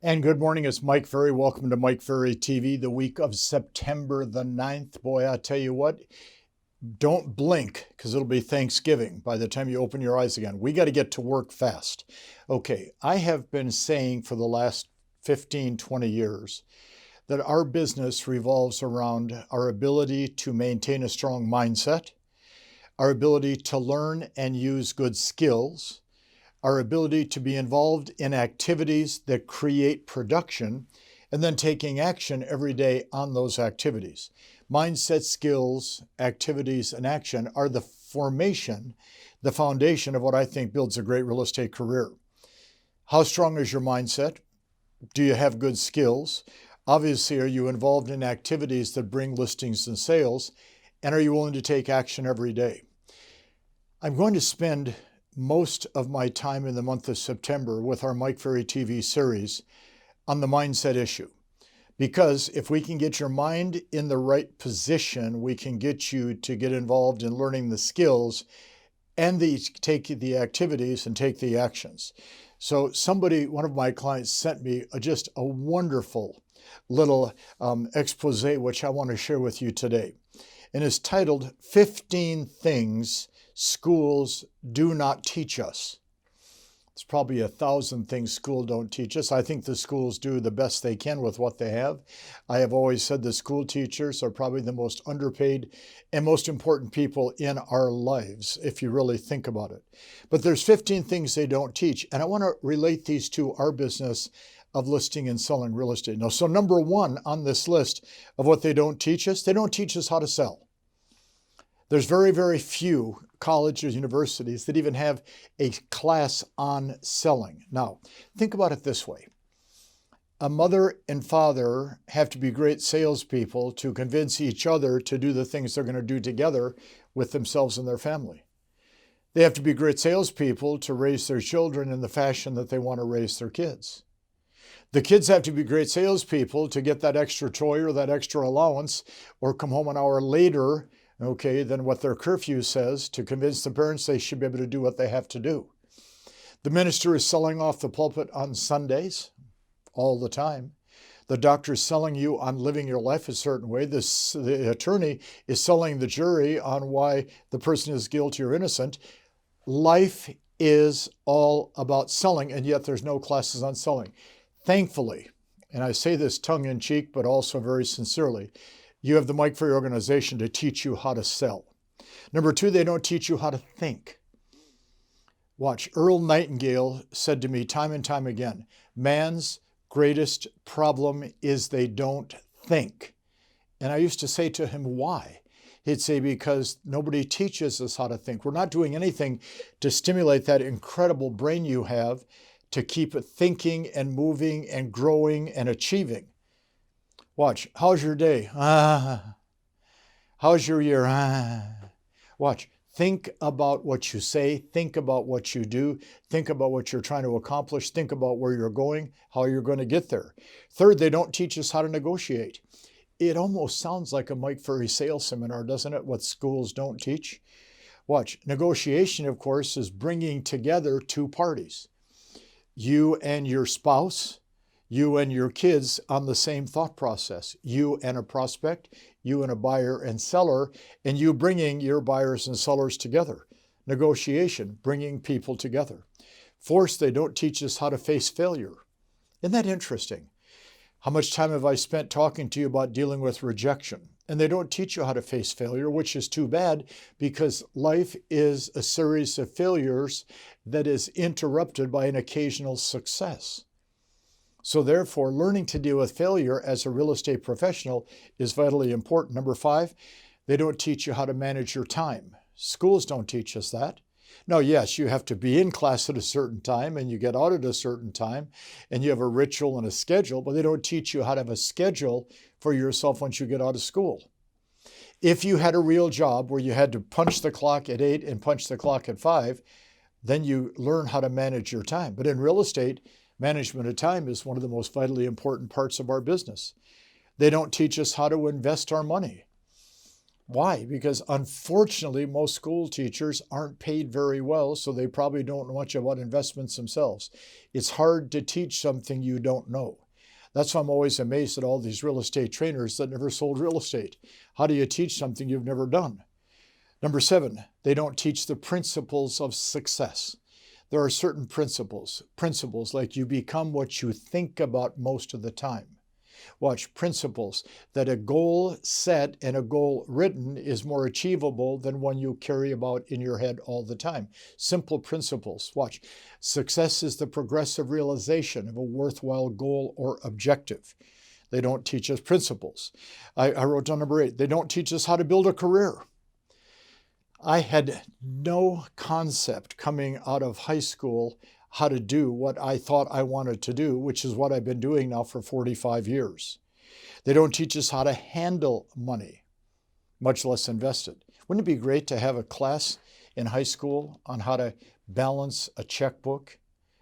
And good morning, it's Mike Ferry. Welcome to Mike Ferry TV, the week of September the 9th. Boy, I tell you what, don't blink because it'll be Thanksgiving by the time you open your eyes again. We got to get to work fast. Okay, I have been saying for the last 15, 20 years that our business revolves around our ability to maintain a strong mindset, our ability to learn and use good skills, our ability to be involved in activities that create production, and then taking action every day on those activities. Mindset, skills, activities, and action are the foundation of what I think builds a great real estate career. How strong is your mindset? Do you have good skills? Obviously, are you involved in activities that bring listings and sales? And are you willing to take action every day? I'm going to spend most of my time in the month of September with our Mike Ferry TV series on the mindset issue. Because if we can get your mind in the right position, we can get you to get involved in learning the skills and take the activities and take the actions. So one of my clients sent me just a wonderful little expose, which I want to share with you today. And it's titled 15 Things Schools Do Not Teach Us. It's probably 1,000 things schools don't teach us. I think the schools do the best they can with what they have. I have always said the school teachers are probably the most underpaid and most important people in our lives, if you really think about it. But there's 15 things they don't teach, and I want to relate these to our business of listing and selling real estate. Now, so number one on this list of what they don't teach us how to sell. There's very, very few colleges, universities that even have a class on selling. Now, think about it this way. A mother and father have to be great salespeople to convince each other to do the things they're going to do together with themselves and their family. They have to be great salespeople to raise their children in the fashion that they want to raise their kids. The kids have to be great salespeople to get that extra toy or that extra allowance or come home an hour later than what their curfew says to convince the parents they should be able to do what they have to do. The minister is selling off the pulpit on Sundays all the time. The doctor is selling you on living your life a certain way. The attorney is selling the jury on why the person is guilty or innocent. Life is all about selling, and yet there's no classes on selling. Thankfully, and I say this tongue-in-cheek, but also very sincerely, you have the Mike Ferry organization to teach you how to sell. Number two, they don't teach you how to think. Watch, Earl Nightingale said to me time and time again, man's greatest problem is they don't think. And I used to say to him, why? He'd say, because nobody teaches us how to think. We're not doing anything to stimulate that incredible brain you have to keep it thinking and moving and growing and achieving. Watch, how's your day? How's your year? Watch, think about what you say, think about what you do, think about what you're trying to accomplish, think about where you're going, how you're going to get there. Third, they don't teach us how to negotiate. It almost sounds like a Mike Ferry sales seminar, doesn't it? What schools don't teach. Watch, negotiation, of course, is bringing together two parties. You and your spouse, you and your kids on the same thought process, you and a prospect, you and a buyer and seller, and you bringing your buyers and sellers together. Negotiation, bringing people together. Fourth, they don't teach us how to face failure. Isn't that interesting? How much time have I spent talking to you about dealing with rejection? And they don't teach you how to face failure, which is too bad because life is a series of failures that is interrupted by an occasional success. So therefore, learning to deal with failure as a real estate professional is vitally important. Number five, they don't teach you how to manage your time. Schools don't teach us that. Now, yes, you have to be in class at a certain time and you get out at a certain time and you have a ritual and a schedule, but they don't teach you how to have a schedule for yourself once you get out of school. If you had a real job where you had to punch the clock at 8 and punch the clock at 5, then you learn how to manage your time. But in real estate, management of time is one of the most vitally important parts of our business. They don't teach us how to invest our money. Why? Because unfortunately, most school teachers aren't paid very well, so they probably don't know much about investments themselves. It's hard to teach something you don't know. That's why I'm always amazed at all these real estate trainers that never sold real estate. How do you teach something you've never done? Number 7, they don't teach the principles of success. There are certain principles like you become what you think about most of the time. Watch, principles that a goal set and a goal written is more achievable than one you carry about in your head all the time. Simple principles. Watch, success is the progressive realization of a worthwhile goal or objective. They don't teach us principles. I wrote down number 8. They don't teach us how to build a career. I had no concept coming out of high school how to do what I thought I wanted to do, which is what I've been doing now for 45 years. They don't teach us how to handle money, much less invest it. Wouldn't it be great to have a class in high school on how to balance a checkbook?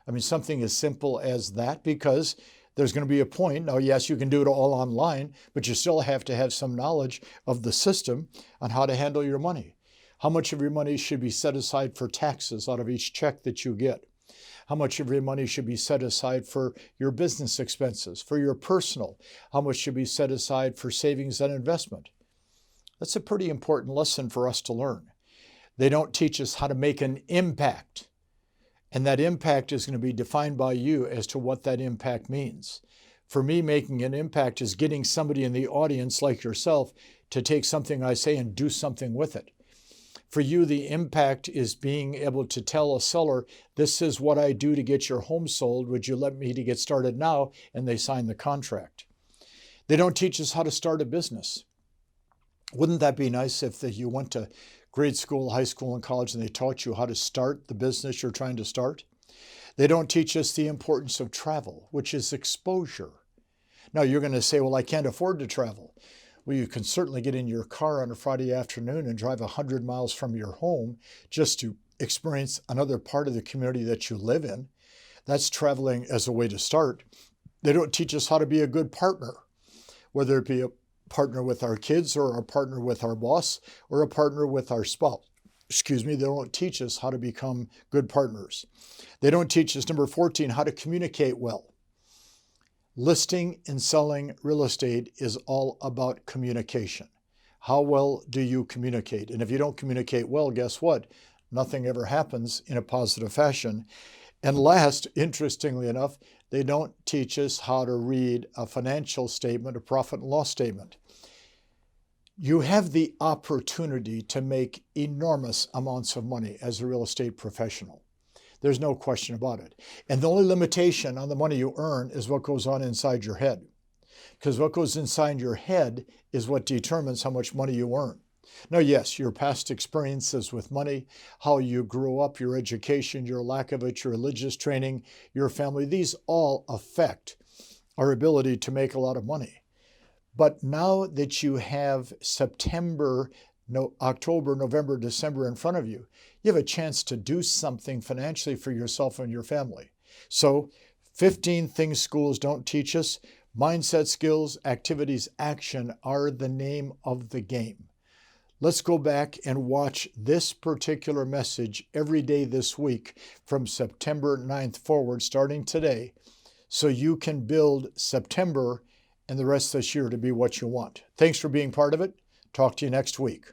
I mean, something as simple as that, because there's going to be a point. Now, yes, you can do it all online, but you still have to have some knowledge of the system on how to handle your money. How much of your money should be set aside for taxes out of each check that you get? How much of your money should be set aside for your business expenses, for your personal? How much should be set aside for savings and investment? That's a pretty important lesson for us to learn. They don't teach us how to make an impact. And that impact is going to be defined by you as to what that impact means. For me, making an impact is getting somebody in the audience like yourself to take something I say and do something with it. For you, the impact is being able to tell a seller, this is what I do to get your home sold. Would you let me to get started now? And they sign the contract. They don't teach us how to start a business. Wouldn't that be nice if you went to grade school, high school, and college and they taught you how to start the business you're trying to start? They don't teach us the importance of travel, which is exposure. Now, you're going to say, well, I can't afford to travel. Well, you can certainly get in your car on a Friday afternoon and drive 100 miles from your home just to experience another part of the community that you live in. That's traveling as a way to start. They don't teach us how to be a good partner, whether it be a partner with our kids or a partner with our boss or a partner with our spouse. They don't teach us how to become good partners. They don't teach us, number 14, how to communicate well. Listing and selling real estate is all about communication. How well do you communicate? And if you don't communicate well, guess what? Nothing ever happens in a positive fashion. And last, interestingly enough, they don't teach us how to read a financial statement, a profit and loss statement. You have the opportunity to make enormous amounts of money as a real estate professional. There's no question about it. And the only limitation on the money you earn is what goes on inside your head. Because what goes inside your head is what determines how much money you earn. Now, yes, your past experiences with money, how you grew up, your education, your lack of it, your religious training, your family, these all affect our ability to make a lot of money. But now that you have October, November, December in front of you, you have a chance to do something financially for yourself and your family. So 15 things schools don't teach us. Mindset, skills, activities, action are the name of the game. Let's go back and watch this particular message every day this week from September 9th forward, starting today, so you can build September and the rest of this year to be what you want. Thanks for being part of it. Talk to you next week.